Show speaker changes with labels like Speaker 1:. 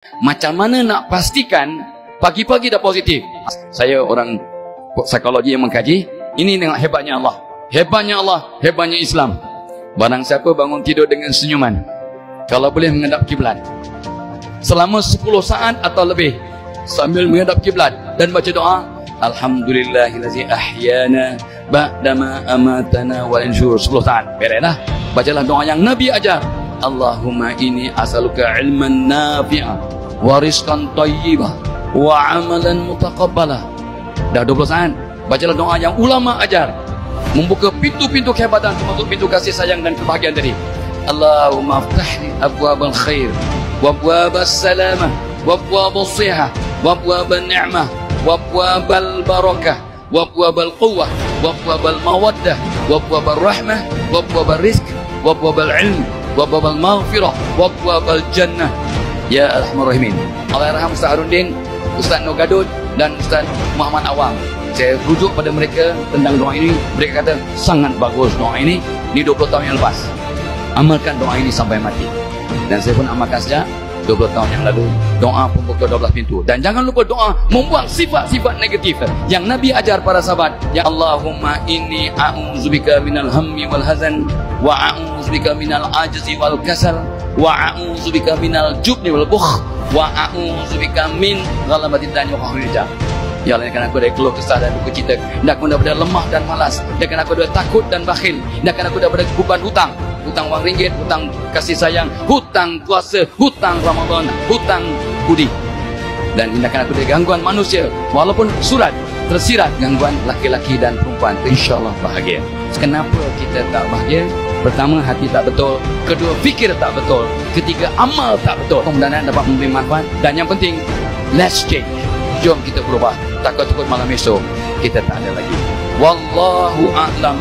Speaker 1: Macam mana nak pastikan pagi-pagi dah positif? Saya orang psikologi yang mengkaji. Ini tengok hebatnya Allah. Hebatnya Allah, hebatnya Islam. Barang siapa bangun tidur dengan senyuman, kalau boleh menghadap kiblat selama 10 saat atau lebih, sambil menghadap kiblat dan baca doa, Alhamdulillahillazi ahyana ba'dama amatana wal insyur, 10 saat. Beres dah. Bacalah doa yang Nabi ajar. Allahumma inni as'aluka ilman nafi'ah wa rizqan thayyibah wa amalan mutaqabbalah. Dah 20 saat. Bacalah doa yang ulama ajar, membuka pintu-pintu kehebatan, termasuk pintu kasih sayang dan kebahagiaan tadi. Allahumma aftahli abwabal khair wa abwabas salamah wa abwabas sihah wa abwabal ni'mah wa abwabal barakah wa abwabal quwwah wa abwabal mawaddah wa abwabal rahmah wa abwabal rizq wa abwabal ilm wa abwabal maghfirah wa abwabal jannah. Ya Arhamar Rahimin. Allah yarham Ustaz Harudin, Ustaz Nur Gadut dan Ustaz Muhammad Awang. Saya rujuk pada mereka tentang doa ini. Mereka kata sangat bagus doa ini. Ini 20 tahun yang lepas. Amalkan doa ini sampai mati. Dan saya pun amalkan sejak 20 tahun yang lalu. Doa pembuka 12 pintu. Dan jangan lupa doa membuang sifat-sifat negatif yang Nabi ajar para sahabat. Ya Allahumma inni a'udzubika minal hammi wal hazan wa a'udzubika minal ajzi wal kasal wa a'udzubika minal jubni wal bukh wa a'udzubika min ghalabatid dani wa qahril rijal. Ya Allah, kan aku dari keluh kesah dan duka cita, dan aku daripada lemah dan malas, dan kan aku dari takut dan bakhil, dan kan aku daripada beban hutang, hutang wang ringgit, hutang kasih sayang, hutang puasa, hutang Ramadan, hutang budi. Dan hindarkan aku dari gangguan manusia, walaupun surat tersirat gangguan laki-laki dan perempuan. InsyaAllah bahagia. Kenapa kita tak bahagia? Pertama, hati tak betul. Kedua, fikir tak betul. Ketiga, amal tak betul. Mudah-mudahan dapat memberi manfaat. Dan yang penting, let's change. Jom kita berubah. Takut-takut malam esok kita tak ada lagi. Wallahu a'lam.